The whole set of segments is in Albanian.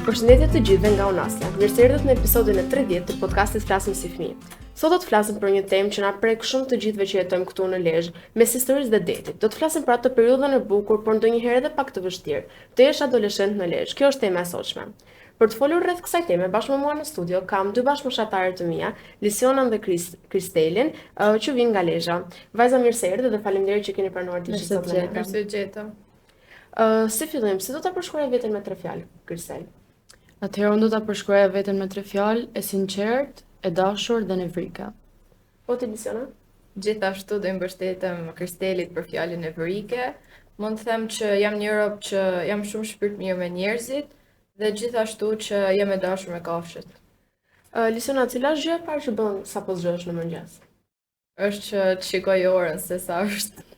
Përshëndetje të gjithëve nga Unasja. Mirë se erdhët në episodin e 30 të podcastit Flasim si fëmijë. Sot do të flasim për një temë që na prek shumë të gjithëve që jetojmë këtu në Lezhë, mes historisë dhe detit. Do të flasim për atë periudhën e bukur, por ndonjëherë edhe pak të vështirë, të jesh adoleshent në Lezhë. Kjo është tema e sotshme. Për të folur rreth kësaj teme, bashkë me mua në studio kam dy bashkëmoshatare të mia, Lisionën dhe Kristelin, që vinë nga Lezhë. Vajza, mirë se erdhët dhe faleminderit që keni pranuar të ishit sot me ne. Mirë se gjeta. Si fillim, si do ta përshkruaj veten me 3 fjalë, Kristel? Atëherë unë do ta përshkruaja veten me 3 fjalë: e sinqert, e dashur dhe nevrike. Po ti, Lisiona? Gjithashtu do i mbështetem Kristelit për fjalën evrike. Mund të them që jam një rob që jam shumë shpirtmirë me njerëzit dhe gjithashtu që jam e dashur me kafshët. Lisiona, cila është gjëja e parë që bën sapo zgjohesh në mëngjes? Është që të shikoj orën se sa është.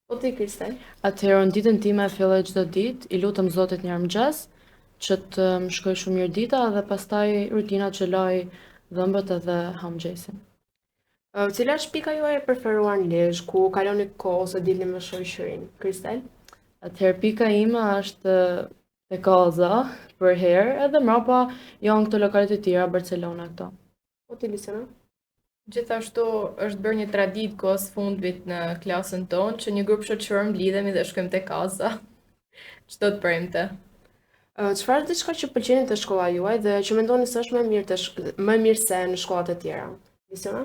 Po ti, Kristel? Atëherë unë ditën time e filloj çdo ditë, i lutem Zotit një mëngjes që të më shkoj shumë mirë dita dhe pastaj rutinat që laj dhëmbët edhe hamxhesin. Cila është pika juaj e preferuar në Lezhë, ku kaloni kohë ose dilni me shoqërinë? Kristel? Atëherë pika ime është te Koza për herë, edhe mbrapa janë këto lokalet e tjera, Barcelona këto. Po ti, Lisiona? Gjithashtu është bërë një traditë kohës fundit në klasën tonë që një grup shoqëror mblidhemi dhe shkojmë te Koza çdo të premte. Çfarë është diçka që pëlqeni te shkolla juaj dhe që mendoni se është më mirë se në shkollat e tjera? Lisiona?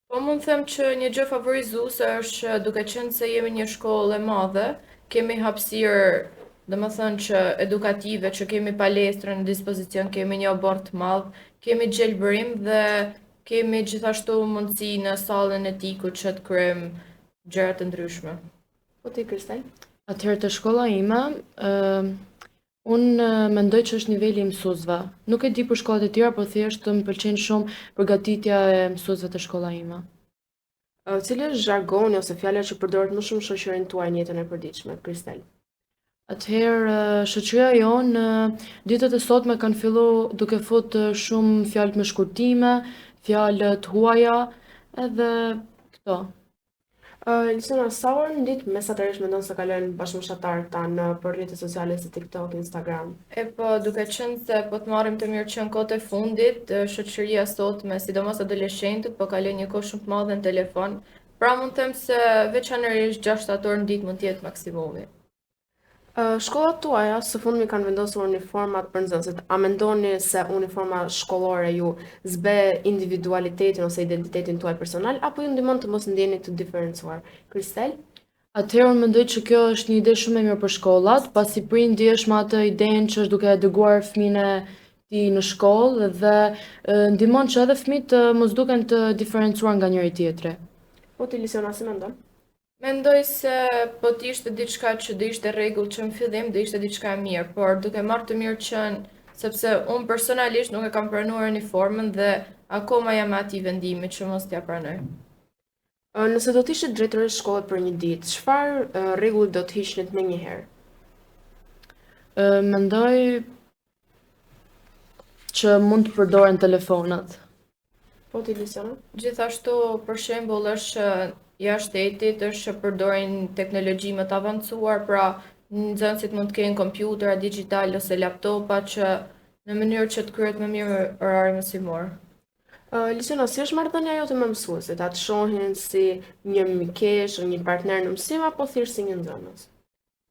Po mund të them që një gjë favorizuese është që duke qenë se jemi një shkollë e madhe, kemi hapësirë, domethënë që edukative, që kemi palestra në dispozicion, kemi një obor të madh, kemi gjelbërim dhe kemi gjithashtu mundësi në sallën e tikut që të kryejmë gjëra të ndryshme. Po ti, Kristel? Atëherë te shkolla ime, unë mendoj që është niveli i mësuesve. Nuk e di për shkollat e tjera, por thjesht më pëlqen shumë përgatitja e mësuesve të shkolla ime. Cili është zhargoni ose fjala që përdoret më shumë në shoqërinë tuaj në jetën e përditshme, Kristel? Atëherë, shoqëria jonë ditët e sotme kanë fillu duke futur shumë fjalë me shkurtime, fjalë të huaja, edhe këto. Lisiona, sa orë në ditë mesatarisht mendon se kalojnë bashkëmoshatarët tanë për rrjetet sociale si TikTok, Instagram? Po, duke qenë se po të marrim të mirë që në kohët e fundit, shoqëria sotme, sidomos adoleshentët, po kalojnë një kohë shumë të madhe në telefon, pra mund të them se veçanërisht 6 orë në ditë mund të jetë maksimumi. Shkollat tuaja së fundmi kanë vendosur uniformat për nxënësit. A mendoni se uniforma shkollore ju zbe individualitetin ose identitetin tuaj personal, apo ju ndihmon të mos ndjeni të diferencuar? Kristel? Atëherë unë mendoj që kjo është një ide shumë e mirë për shkollat, pasi prindi është me atë idenë që është duke dërguar fëmijën e tij në shkollë dhe ndihmon që edhe fëmijët të mos duken të diferencuar nga njëri tjetri. Po ti, Lisiona, si mendon? Mendoj se po të ishte diçka që do ishte rregull që në fillim do ishte diçka e mirë, por duke marrë të mirë qenë, sepse unë personalisht nuk e kam pranuar uniformën dhe akoma jam atij vendimit që mos t'ja pranoj. Nëse do të ishte drejtori i shkollës për një ditë, çfarë rregulli do të hiqnit më njëherë? Mendoj që mund të përdoren telefonat. Po ti, Lisiona? Gjithashtu, për shembull, është jashtë shtetit është që përdorin teknologji më të avancuar, pra nxënësit mund të kenë kompjutera digital ose laptopa që në mënyrë që të kryhet më mirë orari mësimor. Lisiona, si është marrëdhënia jote me mësuesit? A të shohin si një mikesh, një partner në mësim apo thjesht si një nxënës?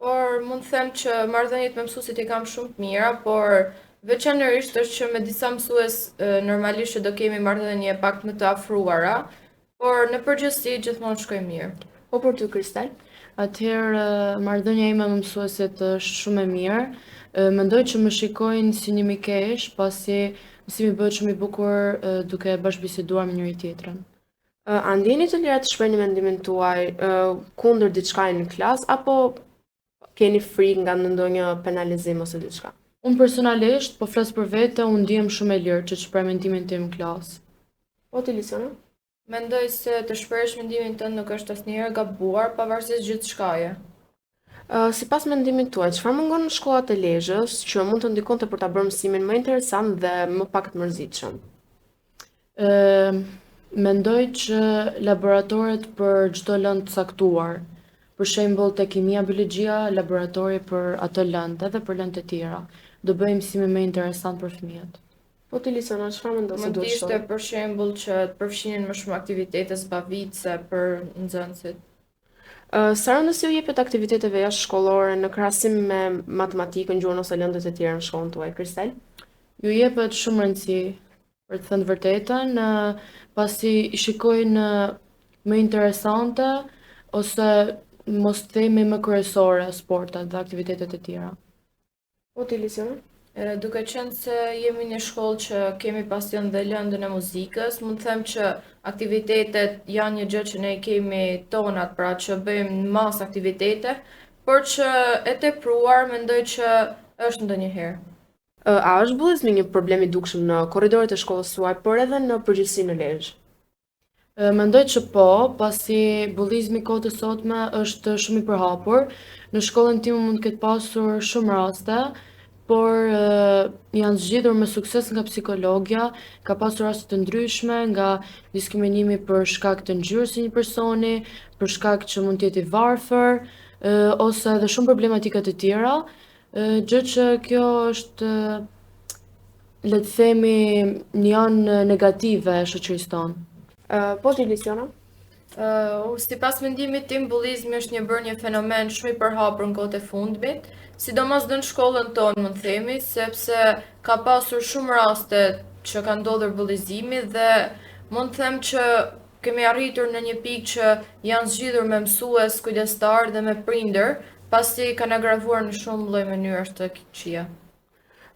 Por mund të them që marrëdhëniet me mësuesit i kam shumë të mira, por veçanërisht është që me disa mësues normalisht që do kemi marrëdhënie pak më të afruara, por në përgjithësi gjithmonë shkoj mirë. Po për ty, Kristel? Atëherë marrëdhënia ime me mësuesit është shumë e mirë. Mendoj që më shikojnë si një mikesh, pasi mësimi bëhet shumë i bukur duke bashkëbiseduar me njëri tjetrin. A ndjeni të lira të shprehni mendimin tuaj kundër diçkaje në klasë apo keni frikë nga ndonjë penalizim ose diçka? Unë personalisht, po flas për vete, unë ndihem shumë e lirë që të shpreh mendimin tim në klasë. Po ti, Lisiona? Mendoj se të shprehësh mendimin tënd nuk është asnjëherë gabuar, pavarësisht gjithçkaje. Sipas mendimit tuaj, çfarë mungon në shkollat e Lezhës që mund të ndikonte për ta bërë mësimin më interesant dhe më pak të mërzitshëm? Mendoj që laboratoret për çdo lëndë të caktuar, për shembull te kimia, biologjia, laboratori për ato lëndë dhe për lëndë të tjera. Do bëjmë mësimin më interesant për fëmijët. Po ti Lisona, çfarë mendon se Mund duhet t'ishte shtohet? për shembull që të përfshinin më shumë aktivitete zbavitëse për nxënësit. Sa rëndësi u jepet aktiviteteve jashtëshkollore në krahasim me matematikën, gjuhën ose lëndët e tjera në shkollën tuaj, Kristel? Ju jepet shumë rëndësi, për të thënë vërtetën, pasi i shikojnë më interesante ose mos themi më kryesore sportet dhe aktivitetet e tjera. Po ti Lisona? Duke qenë se jemi një shkollë që kemi pasion dhe lëndën e muzikës, mund të them që aktivitetet janë një gjë që ne kemi tonat, pra që bëjmë në mas aktivitete, por që e tepruar mendoj që është ndonjëherë. A është bullizmi një problem i dukshëm në korridoret e shkollës suaj, por edhe në përgjithësi në Lezhë? Mendoj që po, pasi bullizmi kohët e sotme është shumë i përhapur. Në shkollën time mund të ketë pasur shumë raste, por janë zgjidhur me sukses nga psikologja, ka pasur raste të ndryshme, nga diskriminimi për shkak të ngjyrës së një personi, për shkak që mund të jetë i varfër, ose edhe shumë problematika të tjera, gjë që kjo është, le të themi, një anë negative e shoqërisë tonë. Po ti Lisona? Sipas mendimit tim, bullizmi është një fenomen shumë i përhapur në kohët e fundmit, sidomos në shkollën tonë, mund të themi, sepse ka pasur shumë raste që ka ndodhur bullizimi dhe mund të them që kemi arritur në një pikë që janë zgjidhur me mësues, kujdestar dhe me prindër, pasi kanë agravuar në shumë lloj mënyrash të këqija.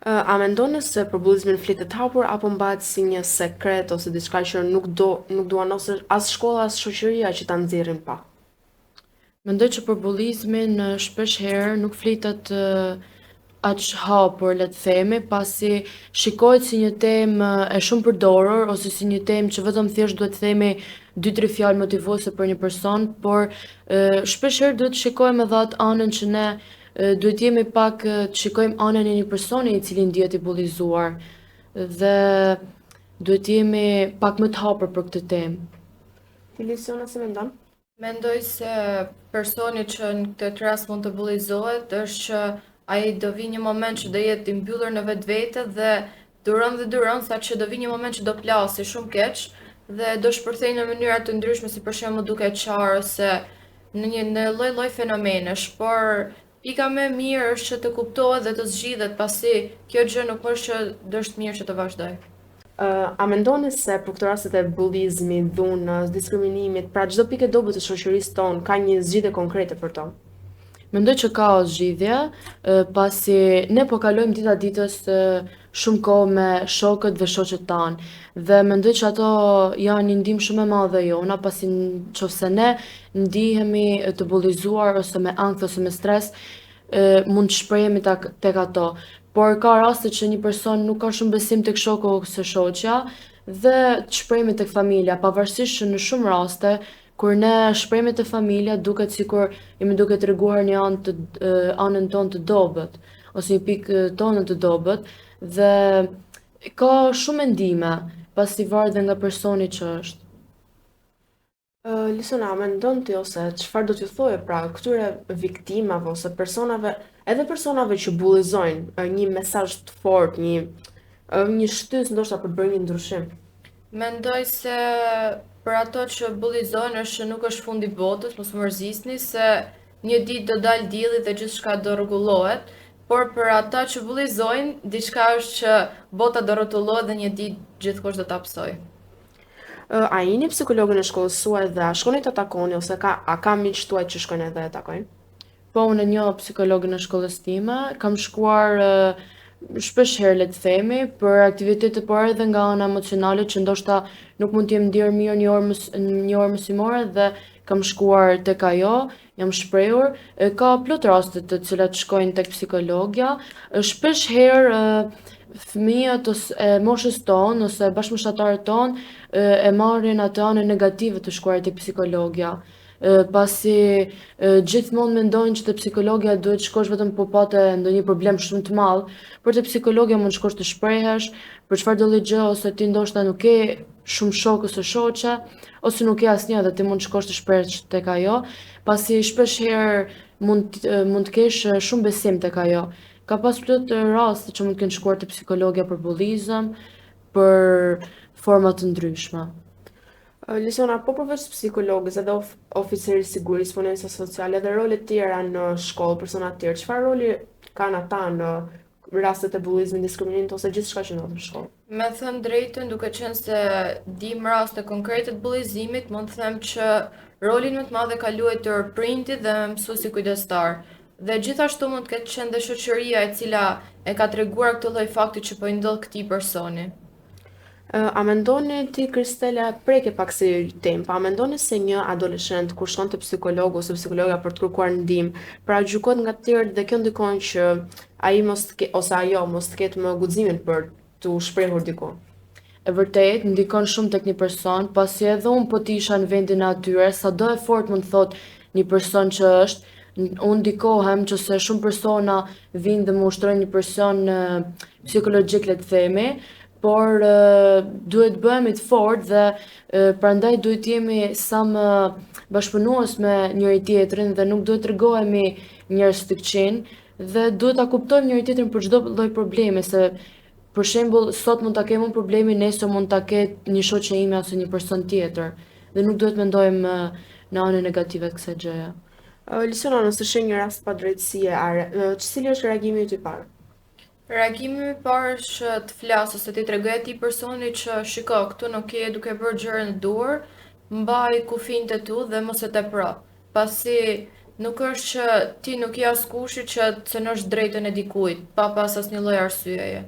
A mendoni se për bullizmin flitet hapur apo mbahet si një sekret ose diçka që nuk duan ose as shkolla as shoqëria që ta nxjerrin pa? Mendoj që për bullizmin shpesh herë nuk flitet aq hapur, le të themi, pasi shikohet si një temë e shumë përdorur ose si një temë që vetëm thjesht duhet të themi 2-3 fjalë motivuese për një person, por shpesh herë duhet të shikojmë edhe atë anën që ne duhet jemi pak të shikojmë anën e një personi i cili ndihet i bullizuar dhe duhet jemi pak më të hapur për këtë temë. Ti Lisona si mendon? Mendoj se personi që në këtë rast mund të bullizohet është që ai do vi një moment që do jetë i mbyllur në vetvete dhe duron sa që do vi një moment që do plasi shumë keq dhe do shpërthej në mënyra të ndryshme, si për shembull duke qarë ose në lloj fenomenesh, por pika më e mirë është që të kuptohet dhe të zgjidhet, pasi kjo gjë nuk është që është mirë që të vazhdoj. A mendoni se për këto rastet e bullizmit, dhunës, diskriminimit, pra çdo pikë e dobët të shoqërisë tonë ka një zgjidhje konkrete për to? Mendoj që ka zgjidhje, pasi ne po kalojmë dita ditës shumë kohë me shokët dhe shoqet tanë dhe mendoj që ato janë një ndihmë shumë e madhe jona, pasi nëse ne ndihemi të bullizuar ose me ankth ose me stres, mund të shprehemi tek ato. Por ka raste që një person nuk ka shumë besim tek shoku ose shoqja dhe të shprehemi tek familja, pavarësisht që në shumë raste kur ne shprehemi te familja duket sikur jemi duke treguar një anën tonë të dobët ose një pikë tonë të dobët dhe ka shumë mendime pasi varet dhe nga personi që është. Lisona, mendon ti ose çfarë do t'ju thoje pra këtyre viktimave ose personave që bullizojnë, një mesazh të fortë, një shtys ndoshta për të bërë një ndryshim? Mendoj se për ato që bullizojnë është që nuk është fundi botës, mos u mërzisni se një ditë do dalë dielli dhe gjithçka do rregullohet, por për ata që bullizojnë, diçka është që bota do rrotullohet dhe një ditë gjithkush do ta psojë. A jeni psikologën e shkollës suaj dhe a shkoni të takoni ose a ka miq tuaj që shkojnë edhe e takojnë? Po, unë e njoh psikologën e shkollës time, kam shkuar shpesh herë le të themi, për aktivitete por edhe nga ana emocionale që ndoshta nuk mund të jem ndier mirë një orë mësimore dhe kam shkuar tek ajo, jam shprehur, ka plot raste të cilat shkojnë tek psikologja, shpesh herë fëmijët ose moshës tonë ose bashkëmoshatarët tonë e marrin atë anën negative të shkuarit tek psikologja. Pasi gjithmonë mendojnë që te psikologja duhet shkosh vetëm po pate ndonjë problem shumë të madh, por te psikologja mund shkosh të shprehesh për çfarëdo lloj gjë ose ti ndoshta nuk ke shumë shok ose shoqe, ose nuk ke asnjë dhe ti mund të shkosh të shpresh tek ajo, pasi shpesh herë mund të kesh shumë besim tek ajo. Ka pas plot raste që mund të kenë shkuar te psikologja për bullizëm, për forma të ndryshme. Lisiona, po përveç psikologës edhe oficeri i sigurisë, punonjësa sociale dhe role të tjera në shkollë, persona të tjerë, çfarë roli kanë ata në rastet e bullizmit, diskriminimit ose gjithçka që ndodh në shkollë? Me thënë drejtën, duke qenë se dim raste konkrete të bullizimit, mund të them që rolin më të madh e ka luajtur prindi dhe mësuesi kujdestar. Dhe gjithashtu mund të ketë qenë dhe shoqëria e cila e ka treguar këtë lloj fakti që po i ndodh këtij personi. A mendoni ti, Kristela, preke pak se temë, pa a mendoni se një adoleshent kur shkon te psikolog ose psikologja për të kërkuar ndihmë, pra gjykohet nga të tjerët dhe kjo ndikon që ai ose ajo mos të ketë më guximin për t'u shprehur diku? E vërtet, ndikon shumë tek një person, pasi edhe unë po t'isha në vendin e atyre, sado e fort mund të thot një person që është, unë ndikohem që se shumë persona vinë dhe më ushtrojnë një person psikologjik, le të themi, por duhet bëhemi të fort dhe prandaj duhet jemi sa më bashkëpunues me njëri tjetrin dhe nuk duhet tregojemi njerëz të këqin dhe duhet ta kuptojmë njëri tjetrin për çdo lloj problemi, se për shembull sot mund ta kem unë problemin, nesër mund ta ketë një shoqe ime ose një person tjetër dhe nuk duhet mendojmë në anën negative të kësaj gjëje. Lisiona, nëse sheh një rast padrejtësie, cili është reagimi yt i parë? Reagimi i parë është të flas ose t'i tregoj atij personi që shiko, këtu nuk je duke bërë gjëra në duhur, mbaj kufijtë e tu dhe mos e tepro. Pasi nuk është që ti nuk je askushi që të cënosh drejtën e dikujt, pa pas asnjë lloj arsyeje.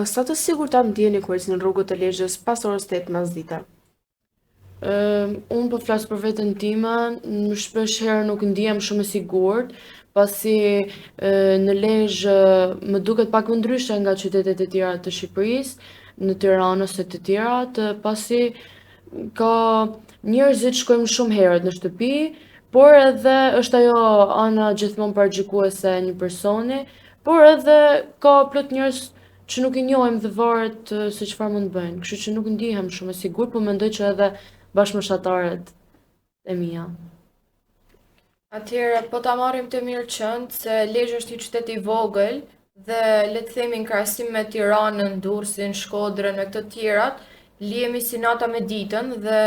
Sa të sigurta ndjeni kur ecni në rrugët e Lezhës pas orës 8 mesdite? Unë po flas për veten time, shpesh herë nuk ndihem shumë e sigurt, pasi në Lezhë më duket pak më ndryshe nga qytetet e tjera të Shqipërisë, në Tiranë ose të tjera, pasi ka njerëzit shkojmë shumë herët në shtëpi, por edhe është ajo ana gjithmonë paraqykuese e një personi, por edhe ka plot njerëz që nuk i njohim dhe varet se çfarë mund të bëjnë. Kështu që nuk ndihem shumë e sigurt, po mendoj që edhe bashkëmoshatarët e mia. Atëherë, po ta marrim të mirë qënd se Lezhë është një qytet i vogël dhe le të themi në krahasim me Tiranën, Durrësin, Shkodrën e të tjerat, lihemi si nata me ditën dhe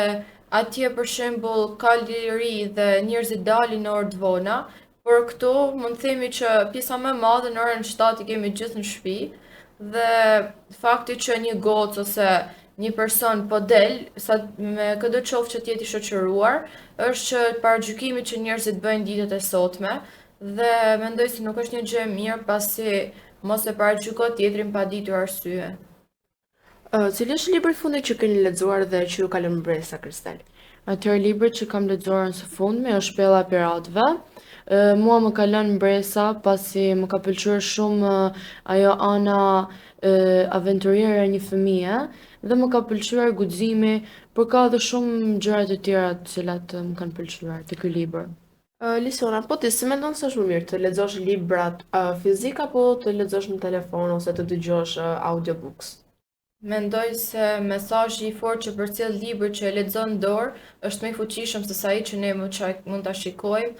atje për shembull ka liri dhe njerëzit dalin në orë të vona, por këtu mund të themi që pjesa më e madhe në orën 7 i kemi gjithë në shtëpi dhe fakti që një gocë ose një person po del, me këdo qoftë që t'jeti shoqëruar, është që paragjykimi që njerëzit bëjnë ditët e sotme dhe mendoj se nuk është një gjë e mirë pasi mos e paragjyko tjetrin pa ditur arsye. Cili është libri i fundit që keni lexuar dhe që ju ka lënë mbresa, Kristel? Atëherë libri që kam lexuar në së fundmi është Shpella e Piratëve. Mua më ka lënë mbresa pasi më ka pëlqyer shumë ajo ana aventuriere e një fëmie dhe më ka pëlqyer guximi, por ka edhe shumë gjëra të tjera të cilat më kanë pëlqyer te ky libër. Lisiona, po ti si mendon se është më mirë të lexosh librat fizik apo të lexosh në telefon ose të dëgjosh audiobooks? Mendoj se mesazhi i fortë që përcjell libri që e lexon në dorë është më i fuqishëm se sa ai që ne mund ta shikojmë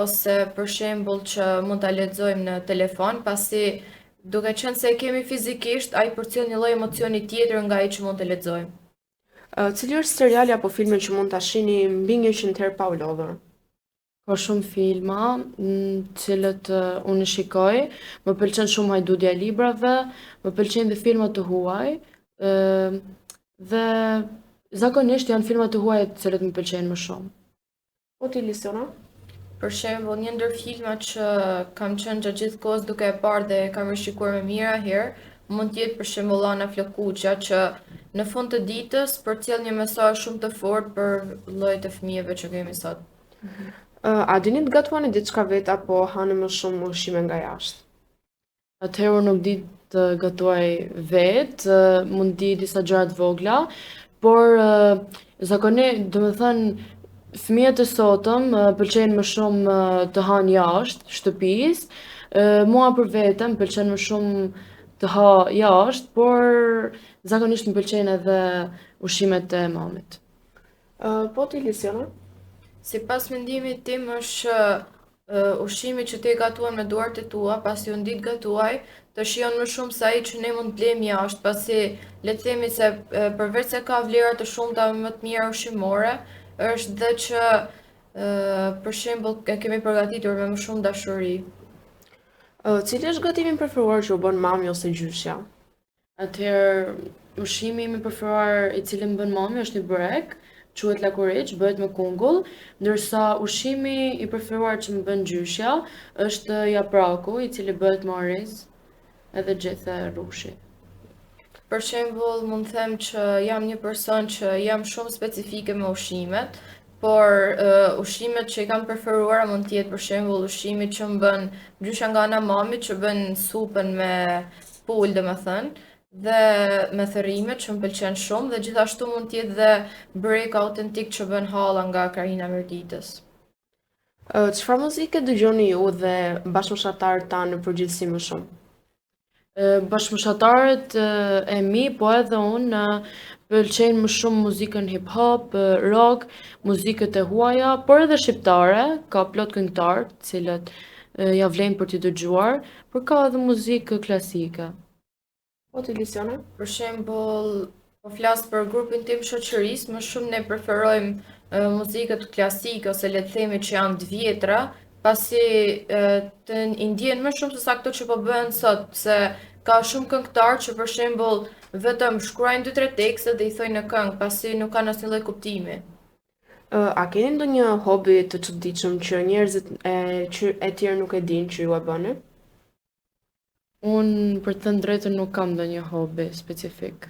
ose për shembull që mund ta lexojmë në telefon, pasi duke qenë se e kemi fizikisht, ai përcjell një lloj emocioni tjetër nga ai që mund të lexojmë. Cili është seriali apo filmi që mund ta shihni mbi 100 herë pa u lodhur? Ka shumë filma të cilët unë shikoj, më pëlqen shumë Hajdutja e librave, më pëlqejnë dhe filmat të huaj, dhe zakonisht janë filmat të huaj të cilët më pëlqejnë më shumë. Po ti, Lisiona? Për shembull, një ndër filmat që kam qenë gjatë gjithë kohës duke e parë dhe kam rishikuar me mira herë, mund të jetë për shembull Ana Flokuqja që në fund të ditës përcjell një mesazh shumë të fortë për llojet e fëmijëve që kemi sot. A dini të gatuani diçka vetë apo hani më shumë ushqime nga jashtë? Atëherë nuk di të gatuaj vetë, mund di disa gjëra të vogla, por zakonisht, domethënë, fëmijët e sotëm pëlqejnë më shumë të hanë jashtë shtëpisë. Mua për veten pëlqen më shumë të ha jashtë, por zakonisht më pëlqejnë edhe ushqimet e mamit. Po ti Lisiona? Sipas mendimit tim është ushqimi që ti e gatuan me duart e tua, pasi unë ditë gatuaj, të shijon më shumë se ai që ne mund të blejmë jashtë, pasi le të themi se përveç se ka vlera të shumta më të mira ushqimore, është dhe që për shembull e kemi përgatitur me më shumë dashuri. Cili është gatimi preferuar që u bën mami ose gjyshja? Atëherë, ushqimi im i preferuar i cili më bën mami është një burek, quhet lakuriç, bëhet me kungull, ndërsa ushqimi i preferuar që më bën gjyshja është japraku, i cili bëhet me oriz edhe gjithë rrushi. Për shembull, mund të them që jam një person që jam shumë specifike me ushqimet, por ushqimet që i kam preferuar mund të jetë për shembull ushqimi që më bën gjysha nga ana mamit, që bën supën me pul, domethënë, dhe me thërrime që më pëlqen shumë, dhe gjithashtu mund të jetë dhe brek autentik që bën halla nga Karina Mirditës. Çfarë muzike dëgjoni ju dhe bashkëmoshatarët tanë në përgjithësi më shumë? Bashkëmoshatarët e mi, po edhe unë pëlqejnë më shumë muzikën hip-hop, rock, muzikët e huaja, por edhe shqiptare, ka plot këngëtar, të cilët ja vlen për t'i dëgjuar, por ka edhe muzikë klasike. Po ti Lisiona? Për shembull, po flas për grupin tim shoqërisë, më shumë ne preferojmë muzikët klasike ose le të themi që janë të vjetra, pasi të i ndjen më shumë se sa këto që po bëhen sot, se ka shumë këngëtar që për shembull vetëm shkruajnë 2-3 tekste dhe i thojnë në këngë, pasi nuk kanë asnjë lloj kuptimi. A keni ndonjë hobi të çuditshëm që njerëzit e tjerë nuk e dinë që ju e bëni? Unë për të thënë drejtën nuk kam ndonjë hobi specifik.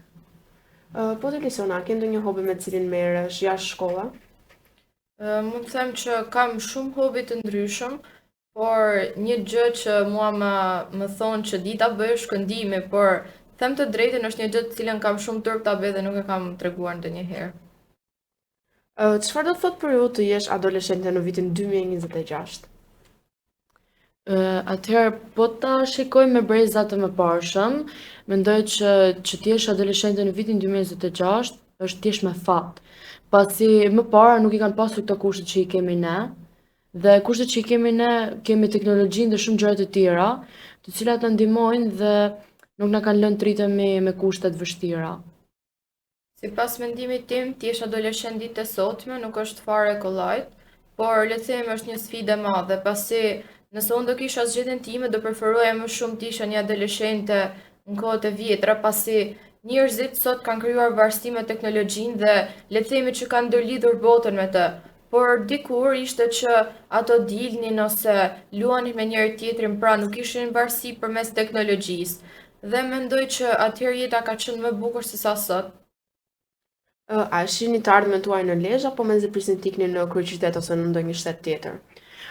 Po ti Lisiona, a ke ndonjë hobi me cilin merresh jashtë shkolla? Mund të them që kam shumë hobi të ndryshëm, por një gjë që mua më thonë që di ta bëj është shkëndimi, por them të drejtën është një gjë të cilën kam shumë turp ta bëj dhe nuk e kam treguar ndonjëherë. Çfarë do të thotë për ju të jesh adoleshente në vitin 2026? Atëherë, po ta shikoj me breza të mëparshëm, mendoj që ti jesh adoleshente në vitin 2026 është ti jesh me fat. Pasi më para nuk i kanë pasur këto kushtet që i kemi ne, dhe kushtet që i kemi ne, kemi teknologjinë dhe shumë gjëra të tjera, të cilat na ndihmojnë dhe nuk na kanë lënë të rritemi me kushte të vështira. Sipas mendimit tim, ti jesh adoleshent ditë e sotme nuk është fare kollajt, por le të themi është një sfidë e madhe, pasi nëse unë do kisha zgjedhjen time, do preferoja më shumë të isha një adoleshente në kohët e vjetra, pasi njerëzit sot kanë krijuar varësi me teknologjinë dhe le të themi që kanë ndërlidhur botën me të. Por dikur ishte që ato dilnin ose luanin me njëri tjetrin, pra nuk ishin varësi përmes teknologjisë. Dhe mendoj që atëherë jeta ka qenë më bukur se sa sot. A shihni të ardhmen tuaj në Lezhë apo mezi prisni të ikni në kryeqytet ose në ndonjë shtet tjetër?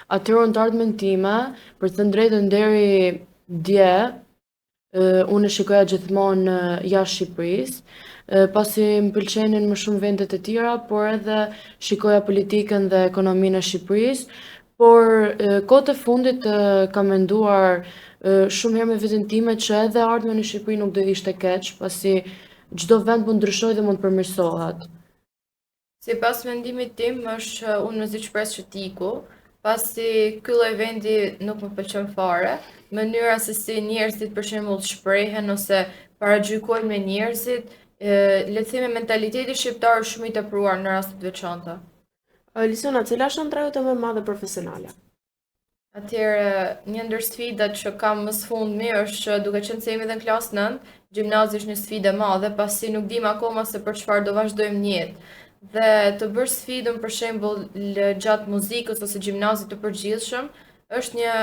Atëherë unë të ardhmen time, për të thënë drejtën deri dje, unë e shikoja gjithmonë jashtë Shqipërisë, pasi më pëlqenin më shumë vendet e tjera, por edhe shikoja politikën dhe ekonominë e Shqipërisë, por kohët e fundit kam menduar shumë herë me veten time që edhe ardhmja në Shqipëri nuk do ishte keq, pasi çdo vend mund ndryshojë dhe mund përmirësohet. Sipas mendimit tim është unë mezi shpresë që t'iku, pasi ky lloj vendi nuk më pëlqen fare. Mënyra se si njerëzit për shembull shprehen ose paragjykojnë me njerëzit, le të themi mentaliteti shqiptar është shumë i tepruar në raste të veçanta. Lisiona, cila është ëndra jote më e madhe profesionale? Atëherë, një ndër sfidat që kam më së fundmi është që duke qenë se jemi edhe në klasë 9, gjimnazi është një sfidë e madhe, pasi nuk dim akoma se për çfarë do vazhdojmë në jetë. Dhe të bërë sfidën për shembull gjatë muzikës ose gjimnazit të përgjithshëm është një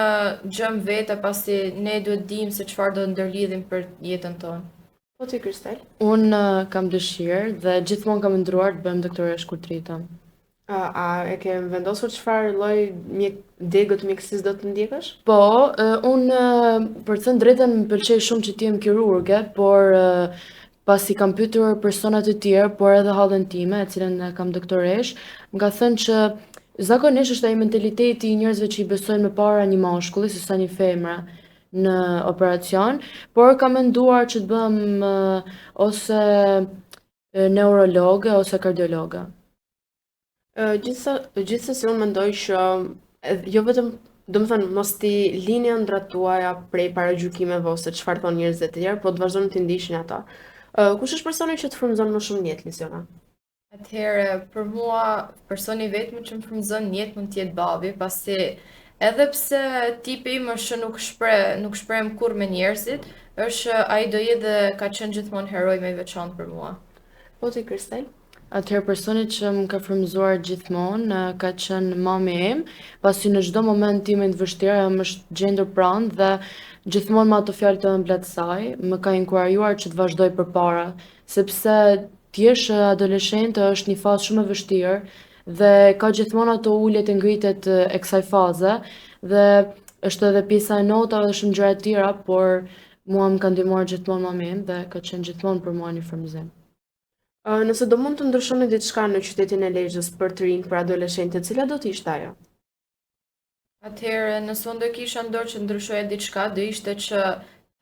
gjë vete, pasi ne duhet dim se çfarë do ndërlidhim për jetën tonë. Po ti Kristel? Unë kam dëshirë dhe gjithmonë kam ndruar të bëjmë doktoresh kur të rritem. A e ke vendosur çfarë lloj degët mjekësisë do të ndjekësh? Po, unë për të thënë drejtën më pëlqej shumë që të jem kirurge, por pasi kam pyetur persona të tjerë, por edhe hallën time, e cilën kam doktoresh, më ka thënë që zakonisht është ai mentaliteti i njerëzve që i besojnë më para një mashkulli se sa një femre. në operacion, por kam menduar që të bëm ose neurologe ose kardiologe. Gjithsesi unë mendoj që jo vetëm, domethënë mos ti lini ëndrat tuaja prej paragjykimeve ose çfarë thon njerëzit e tjerë, po të vazhdoni të ndiqni ata. Kush është personi që të frymëzon më shumë në jetë, Lisiona? Atëherë, për mua, personi vetëm që më frymëzon në jetë mund të jetë babi, pasi edhe pse tipi im është që nuk shpreh kurrë me njerëzit, është ai do jetë dhe ka qenë gjithmonë heroj më i veçantë për mua. Po ti, Kristel? Atëherë personi që më ka frymëzuar gjithmonë ka qenë mami im, pasi në çdo moment timin të vështirë ajo më është gjendur pranë dhe gjithmonë me ato fjalë të ëmbla të saj më ka inkurajuar që të vazhdoj përpara, sepse të jesh adoleshente është një fazë shumë e vështirë dhe ka gjithmonë ato uljet e ngritet e kësaj faze dhe është edhe pjesa e notave dhe shumë gjëra të tjera, por mua më ka ndihmuar gjithmonë mami im dhe ka qenë gjithmonë për mua një frymëzim. Nëse do mund të ndryshoni diçka në qytetin e Lezhës për të rinj, për adoleshentët, cila do të ishte ajo? Atëherë, nëse unë do kisha në dorë që ndryshoja diçka, do ishte që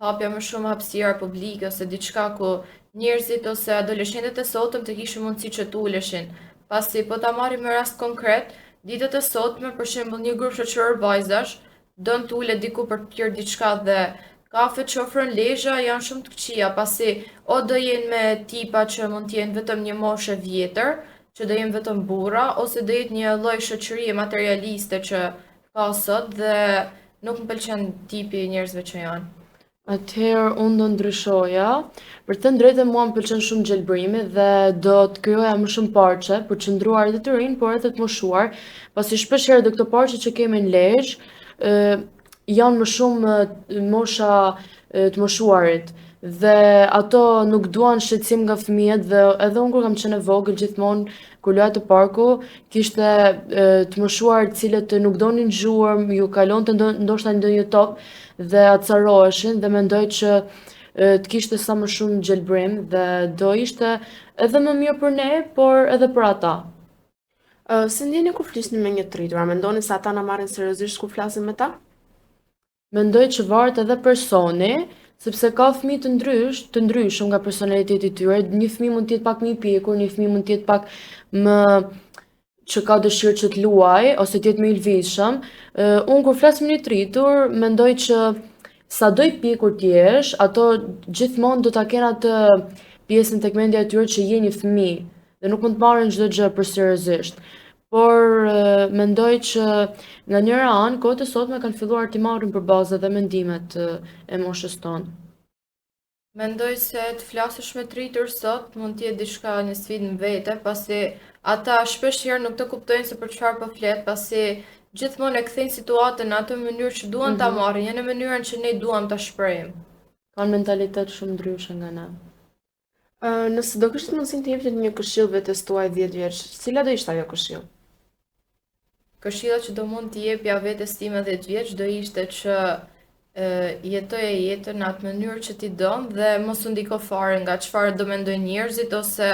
hapja më shumë hapësira publike ose diçka ku njerëzit ose adoleshentët e sotëm të kishin mundësi që të uleshin. Pasi po ta marrim me rast konkret, ditët e sotme, për shembull, një grup shoqëror vajzash don të ulet diku për të pirë diçka dhe kafet që ofron Lezhë janë shumë të këqija, pasi o do jenë me tipa që mund të jenë vetëm një moshë vjetër, që do jenë vetëm burra, ose do jetë një lloj shoqërie materialiste që ka sot dhe nuk më pëlqen tipi i njerëzve që janë. Atëherë unë do ndryshoja, për të drejtën mua më pëlqen shumë gjelbërimi dhe do të krijoja më shumë parçe për të qëndruar edhe të rinj, por edhe të moshuar, pasi shpesh herë këto parçe që kemi në Lezhë janë më shumë mosha të moshuarit dhe ato nuk duan shqetësim nga fëmijët dhe edhe unë kur kam qenë e vogël gjithmonë kur loja të parku kishte të moshuar të cilët nuk donin zhurmë, ju kalonte ndoshta ndonjë top dhe acaroheshin dhe mendoj që të kishte sa më shumë gjelbrim dhe do ishte edhe më mirë për ne, por edhe për ata. Si ndjeni kur flisni me një të rritur? A mendoni se ata na marrin seriozisht kur flasim me ta? Mendoj që varet edhe personi, sepse ka fëmijë të ndryshëm nga personaliteti i tyre. Një fëmijë mund të jetë pak më i pjekur, një fëmijë mund të jetë pak më që ka dëshirë që të luaj ose të jetë më i lvizshëm. Unë kur flas me një të rritur, mendoj që sado i pjekur të jesh, ato gjithmonë do ta kenë atë pjesën tek mendja e tyre që je një fëmijë dhe nuk mund të marrin çdo gjë për seriozisht. Por mendoj që nga njëra anë, kohët e sotme kanë filluar t'i marrin përballë edhe mendimet e moshës tonë. Mendoj se të flasësh me të rritur sot mund të jetë diçka një sfidë në vete, pasi ata shpesh herë nuk të kuptojnë se për çfarë po flet, pasi gjithmonë e kthejnë situatën në atë mënyrë që duan ta marrin, jo në mënyrën që ne duam ta shprehim. Kanë mentalitet shumë ndryshe nga ne. Nëse do kishte mundësinë të jepte një këshill vetes tuaj 10 vjeç, cila do ishte ajo këshill? Këshilla që do mund t'i jepja vetes time 10 vjeç do ishte që jetoje jetën në atë mënyrë që ti don dhe mos u ndiko fare nga çfarë do mendojnë njerëzit ose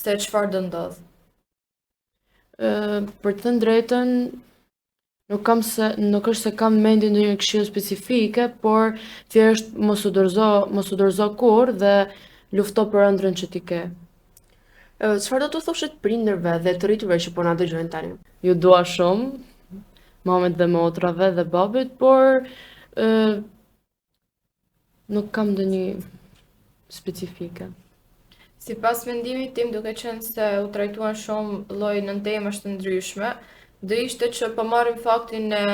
se çfarë do ndodh. Për të drejtën, nuk është se kam mendje ndonjë këshill specifike, por thjesht mos u dorëzo kurrë dhe lufto për ëndrrën që ti ke. Çfarë do të thoshit prindërve dhe të rriturve që po na dëgjojnë tani? Ju dua shumë, mamet dhe motrave dhe babit, por nuk kam ndonjë specifike. Sipas mendimit tim, duke qenë se u trajtuan shumë lloj nëntemash të ndryshme, do ishte që po marrim faktin e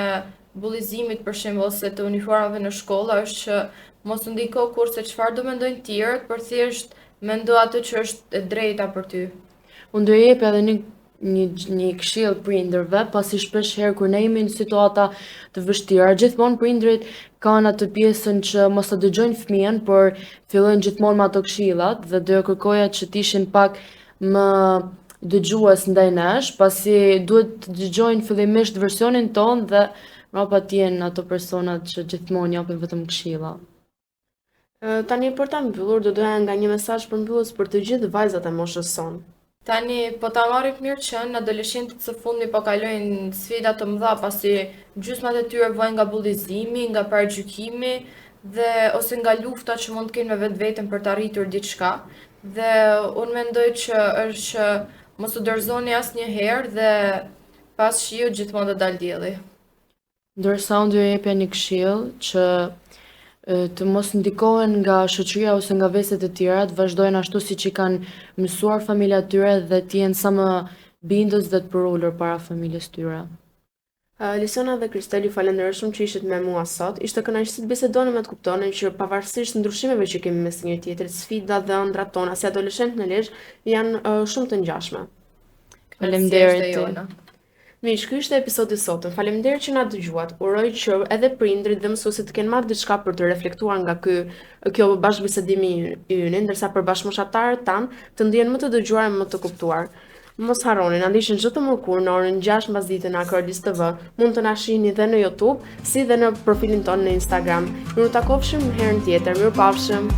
bullizimit për shembull ose të uniformave në shkolla, është që mos u ndiko kurse çfarë do mendojnë tjerët, por thjesht mendo atë që është e drejta për ty. Unë do jep edhe një këshill prindërve, pasi shpesh herë kur ne jemi në situata të vështira, gjithmonë prindrit kanë atë pjesën që mos ta dëgjojnë fëmijën, por fillojnë gjithmonë me ato këshillat dhe do kërkoja që të ishin pak më dëgjues ndaj nesh, pasi duhet të dëgjojnë fillimisht versionin ton dhe mbrapa të jenë ato personat që gjithmonë japin vetëm këshilla. Tani për ta mbyllur, do doja nga një mesazh përmbyllës për të gjithë vajzat e moshës sonë. Tani, po ta marrim mirë që adoleshentët së fundmi po kalojnë sfida të mëdha pasi gjysmat e tyre vojnë nga bullizimi, nga paragjykimi dhe ose nga lufta që mund të kenë me vetveten për të arritur diçka. Dhe unë mendoj që është që mos u dorëzoni asnjëherë dhe pas shiut gjithmonë do dal dielli. Ndërsa unë do jepja një këshill që të mos ndikohen nga shoqëria ose nga veset e tjera, të vazhdojnë ashtu siç i kanë mësuar familja tyre dhe të jenë sa më bindës dhe të përulur para familjes tyre. Lisona dhe Kristeli, ju falenderoj shumë që ishit me mua sot. Ishte kënaqësi të bisedonim me të kuptonin që pavarësisht ndryshimeve që kemi mes njëri tjetrit, sfidat dhe ëndrat tona si adoleshentë në Lezhë janë shumë të ngjashme. Faleminderit. Miq, ky ishte episodi i sotëm. Faleminderit që na dëgjuat. Uroj që edhe prindrit dhe mësuesit të kenë marrë diçka për të reflektuar nga kjo bashkëbisedimi i ynë, ndërsa për bashkëmoshaqtarët tanë të ndihen më të dëgjuar e më të kuptuar. Mos harroni, na ndiqni çdo të mërkurë në orën 6 mbasditë në Akropolis TV. Mund të na shihni dhe në YouTube, si dhe në profilin tonë në Instagram. Ju takofshim herën tjetër. Mirupafshim.